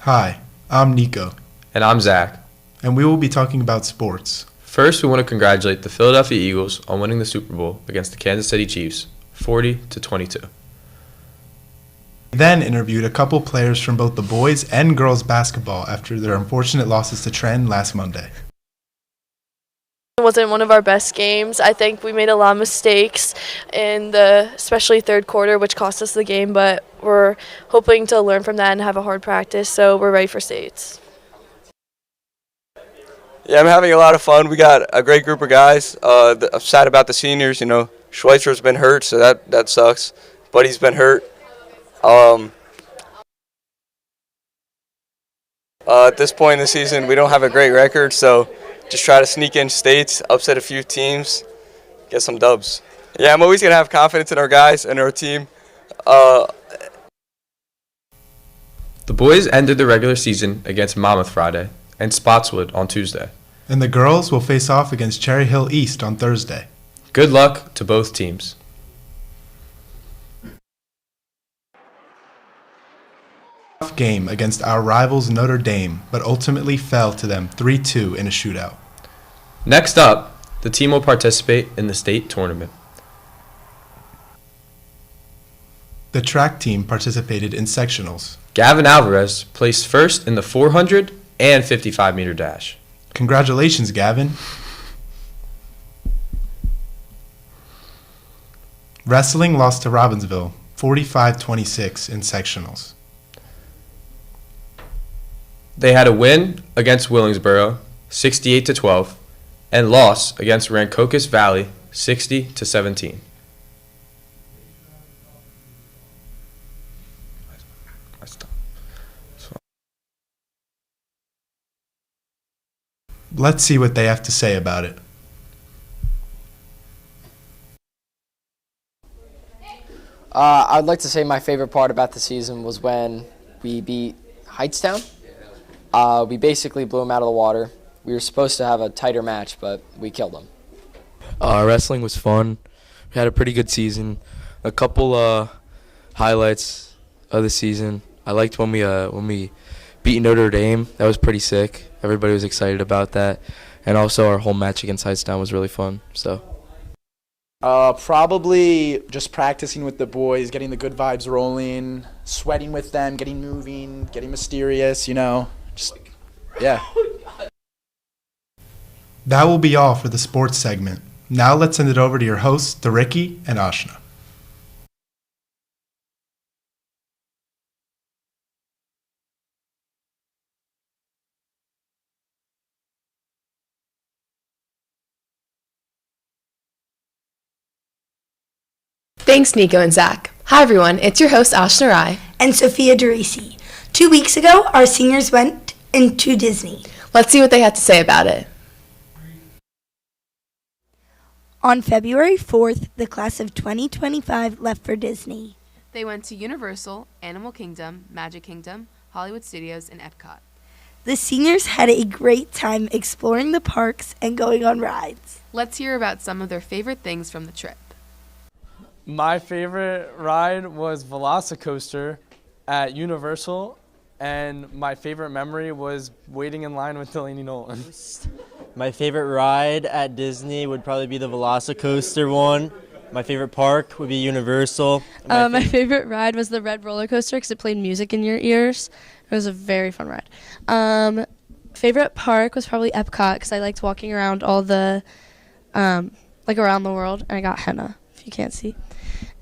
Hi, I'm Nico, And I'm Zach. and we will be talking about sports. First, we want to congratulate the Philadelphia Eagles on winning the Super Bowl against the Kansas City Chiefs, 40-22. We then interviewed a couple players from both the boys and girls basketball after their unfortunate losses to Trent last Monday. It wasn't one of our best games. I think we made a lot of mistakes in the especially third quarter, which cost us the game, but we're hoping to learn from that and have a hard practice, so we're ready for states. Yeah, I'm having a lot of fun. We got a great group of guys. I'm sad about the seniors. Schweitzer's been hurt, so that sucks. Buddy's been hurt. At this point in the season, we don't have a great record, so just try to sneak in states, upset a few teams, get some dubs. Yeah, I'm always going to have confidence in our guys and our team. The boys ended the regular season against Monmouth Friday and Spotswood on Tuesday. And the girls will face off against Cherry Hill East on Thursday. Good luck to both teams. Tough game against our rivals Notre Dame, but ultimately fell to them 3-2 in a shootout. Next up, the team will participate in the state tournament. The track team participated in sectionals. Gavin Alvarez placed first in the 400 and 55-meter dash. Congratulations, Gavin. Wrestling lost to Robbinsville 45-26 in sectionals. They had a win against Willingsboro, 68-12, and loss against Rancocas Valley, 60-17. Let's see what they have to say about it. I'd like to say my favorite part about the season was when we beat Heightstown. We basically blew them out of the water. We were supposed to have a tighter match, but we killed them. Wrestling was fun. We had a pretty good season. A couple highlights of the season. I liked when we beat Notre Dame. That was pretty sick. Everybody was excited about that. And also our whole match against Heightstown was really fun. Probably just practicing with the boys, getting the good vibes rolling, sweating with them, getting moving, getting mysterious, yeah. That will be all for the sports segment. Now let's send it over to your hosts, Ricky and Ashna. Thanks, Nico and Zach. Hi, everyone. It's your host, Ashna Rai. And Sophia DeRisi. 2 weeks ago, our seniors went into Disney. Let's see what they had to say about it. On February 4th, the class of 2025 left for Disney. They went to Universal, Animal Kingdom, Magic Kingdom, Hollywood Studios, and Epcot. The seniors had a great time exploring the parks and going on rides. Let's hear about some of their favorite things from the trip. My favorite ride was Velocicoaster at Universal, and my favorite memory was waiting in line with Delaney Nolan. My favorite ride at Disney would probably be the Velocicoaster one. My favorite park would be Universal. My favorite ride was the red roller coaster because it played music in your ears. It was a very fun ride. Favorite park was probably Epcot because I liked walking around all the, around the world, and I got henna, if you can't see.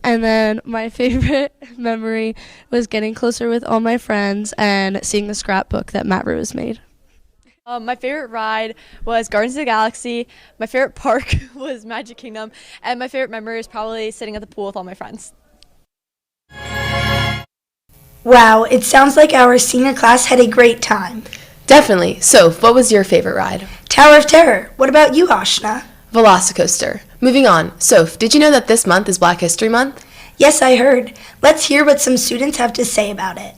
And then my favorite memory was getting closer with all my friends and seeing the scrapbook that Matt Rose made. My favorite ride was Guardians of the Galaxy. My favorite park was Magic Kingdom. And my favorite memory is probably sitting at the pool with all my friends. Wow, it sounds like our senior class had a great time. Definitely. Soph, what was your favorite ride? Tower of Terror. What about you, Ashna? Velocicoaster. Moving on. Soph, did you know that this month is Black History Month? Yes, I heard. Let's hear what some students have to say about it.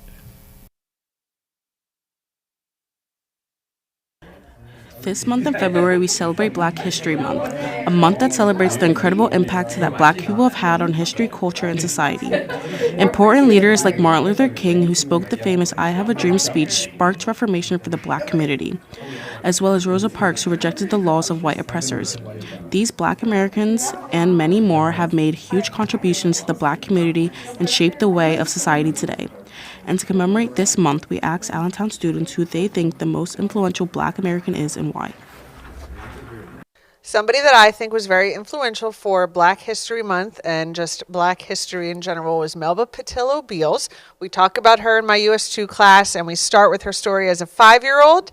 This month in February, we celebrate Black History Month, a month that celebrates the incredible impact that Black people have had on history, culture, and society. Important leaders like Martin Luther King, who spoke the famous I Have a Dream speech, sparked reformation for the Black community, as well as Rosa Parks, who rejected the laws of white oppressors. These Black Americans and many more have made huge contributions to the Black community and shaped the way of society today. And to commemorate this month, we asked Allentown students who they think the most influential Black American is and why. Somebody that I think was very influential for Black History Month and just Black history in general was Melba Patillo Beals. We talk about her in my US2 class, and we start with her story as a 5-year-old,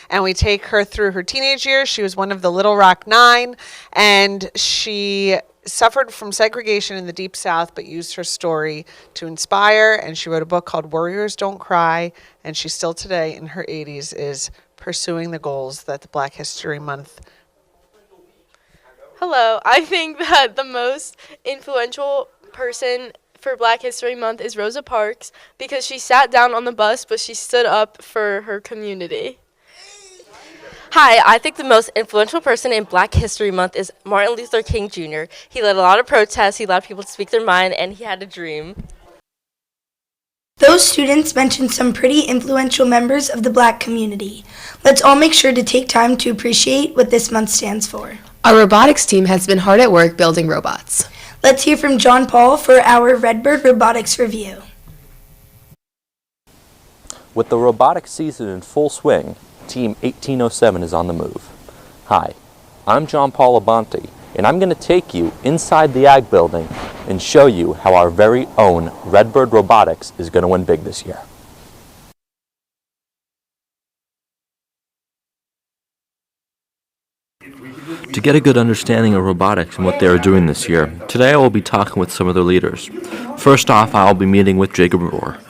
and we take her through her teenage years. She was one of the Little Rock Nine, and she suffered from segregation in the Deep South, but used her story to inspire, and she wrote a book called Warriors Don't Cry, and she still today in her 80s is pursuing the goals that the Black History Month. Hello, I think that the most influential person for Black History Month is Rosa Parks because she sat down on the bus, but she stood up for her community. Hi, I think the most influential person in Black History Month is Martin Luther King Jr. He led a lot of protests, he allowed people to speak their mind, and he had a dream. Those students mentioned some pretty influential members of the Black community. Let's all make sure to take time to appreciate what this month stands for. Our robotics team has been hard at work building robots. Let's hear from John Paul for our Redbird Robotics Review. With the robotics season in full swing, Team 1807 is on the move. Hi, I'm John Paul Abonte, and I'm going to take you inside the Ag Building and show you how our very own Redbird Robotics is going to win big this year. To get a good understanding of robotics and what they are doing this year, today I will be talking with some of their leaders. First off, I'll be meeting with Jacob Rohr.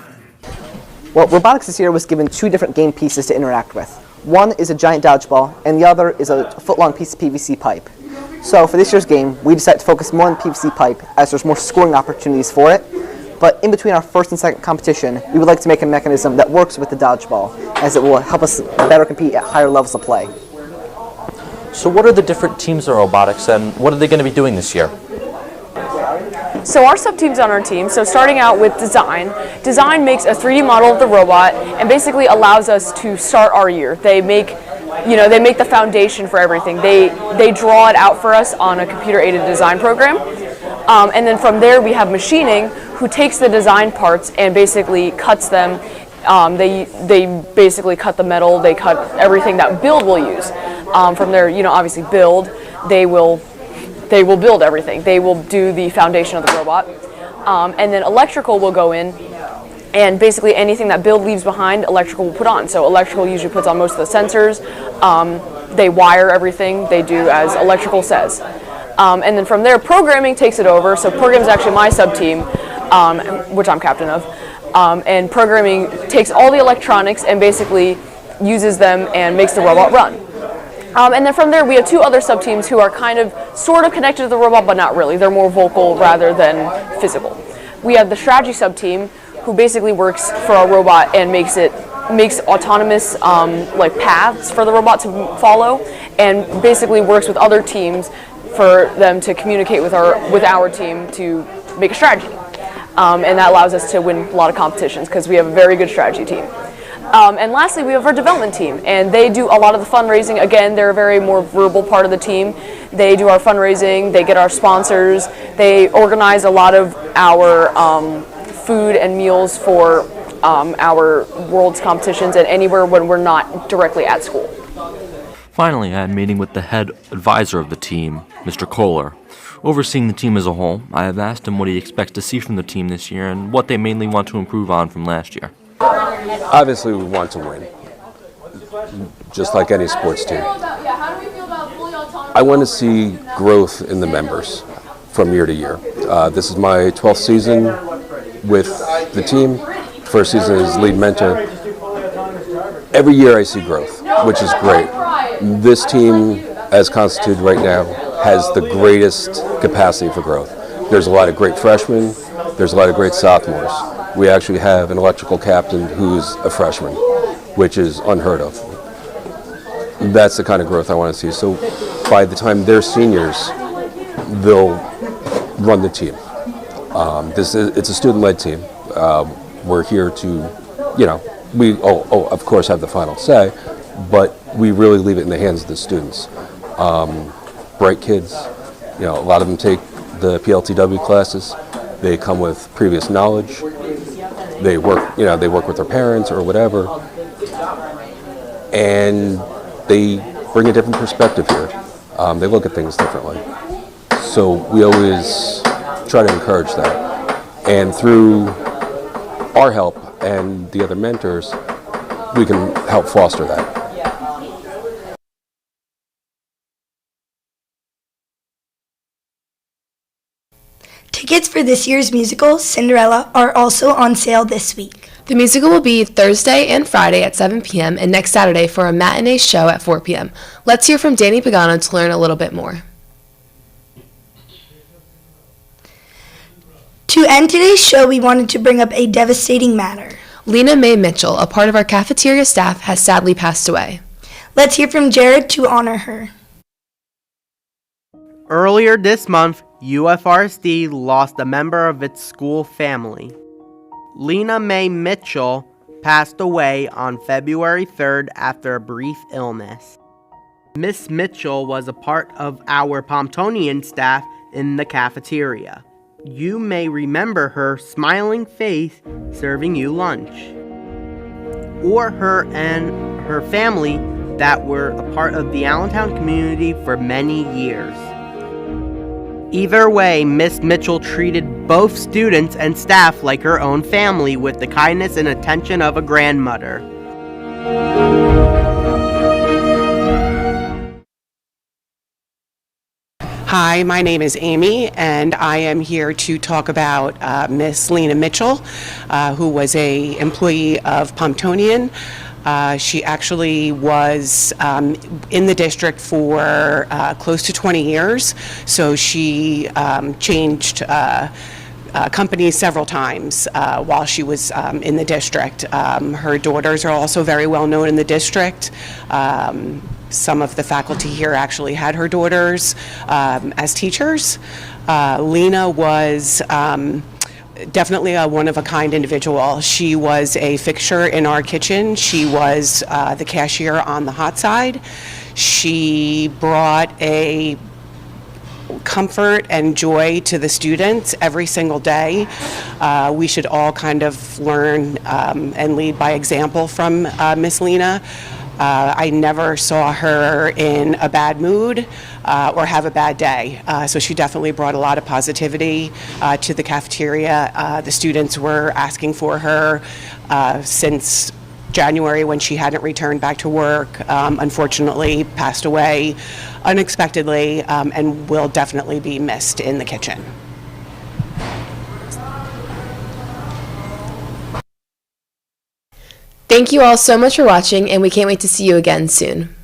Well, robotics this year was given 2 different game pieces to interact with. One is a giant dodgeball, and the other is a foot-long piece of PVC pipe. So for this year's game, we decided to focus more on the PVC pipe as there's more scoring opportunities for it. But in between our first and second competition, we would like to make a mechanism that works with the dodgeball, as it will help us better compete at higher levels of play. So what are the different teams of robotics, and what are they going to be doing this year? So our sub-teams on our team, so starting out with design. Design makes a 3D model of the robot and basically allows us to start our year. They make the foundation for everything. They draw it out for us on a computer-aided design program. And then from there we have machining, who takes the design parts and basically cuts them. They basically cut the metal, they cut everything that build will use. From there, obviously build, they will build everything. They will do the foundation of the robot. And then electrical will go in, and basically anything that build leaves behind, electrical will put on. So electrical usually puts on most of the sensors. They wire everything. They do as electrical says. And then from there, programming takes it over. So programming is actually my sub-team, which I'm captain of. And programming takes all the electronics and basically uses them and makes the robot run. And then from there, we have 2 other sub-teams who are sort of connected to the robot, but not really. They're more vocal rather than physical. We have the strategy sub-team, who basically works for our robot and makes autonomous paths for the robot to follow, and basically works with other teams for them to communicate with our team to make a strategy. And that allows us to win a lot of competitions because we have a very good strategy team. And lastly, we have our development team, and they do a lot of the fundraising. Again, they're a very more verbal part of the team. They do our fundraising, they get our sponsors, they organize a lot of our food and meals for our world's competitions and anywhere when we're not directly at school. Finally, I had a meeting with the head advisor of the team, Mr. Kohler. Overseeing the team as a whole, I have asked him what he expects to see from the team this year and what they mainly want to improve on from last year. Obviously, we want to win, just like any sports team. I want to see growth in the members from year to year. This is my 12th season with the team. First season as lead mentor. Every year I see growth, which is great. This team, as constituted right now, has the greatest capacity for growth. There's a lot of great freshmen. There's a lot of great sophomores. We actually have an electrical captain who's a freshman, which is unheard of. That's the kind of growth I want to see. So by the time they're seniors, they'll run the team. It's a student-led team. We're here to, we of course have the final say, but we really leave it in the hands of the students. Bright kids, a lot of them take the PLTW classes. They come with previous knowledge. They work with their parents or whatever, and they bring a different perspective here. They look at things differently. So we always try to encourage that. And through our help and the other mentors, we can help foster that. Tickets for this year's musical, Cinderella, are also on sale this week. The musical will be Thursday and Friday at 7 p.m. and next Saturday for a matinee show at 4 p.m. Let's hear from Danny Pagano to learn a little bit more. To end today's show, we wanted to bring up a devastating matter. Lena Mae Mitchell, a part of our cafeteria staff, has sadly passed away. Let's hear from Jared to honor her. Earlier this month, UFRSD lost a member of its school family. Lena Mae Mitchell passed away on February 3rd after a brief illness. Miss Mitchell was a part of our Pomptonian staff in the cafeteria. You may remember her smiling face serving you lunch, or her and her family that were a part of the Allentown community for many years. Either way, Miss Mitchell treated both students and staff like her own family with the kindness and attention of a grandmother. Hi, my name is Amy, and I am here to talk about Miss Lena Mitchell, who was an employee of Pomptonian. She actually was in the district for close to 20 years, so she changed companies several times while she was in the district. Her daughters are also very well known in the district. Some of the faculty here actually had her daughters as teachers. Lena was definitely a one-of-a-kind individual. She was a fixture in our kitchen. She was the cashier on the hot side. She brought a comfort and joy to the students every single day. We should all kind of learn and lead by example from Miss Lena. I never saw her in a bad mood or have a bad day. So she definitely brought a lot of positivity to the cafeteria. The students were asking for her since January when she hadn't returned back to work. Unfortunately, passed away unexpectedly and will definitely be missed in the kitchen. Thank you all so much for watching, and we can't wait to see you again soon.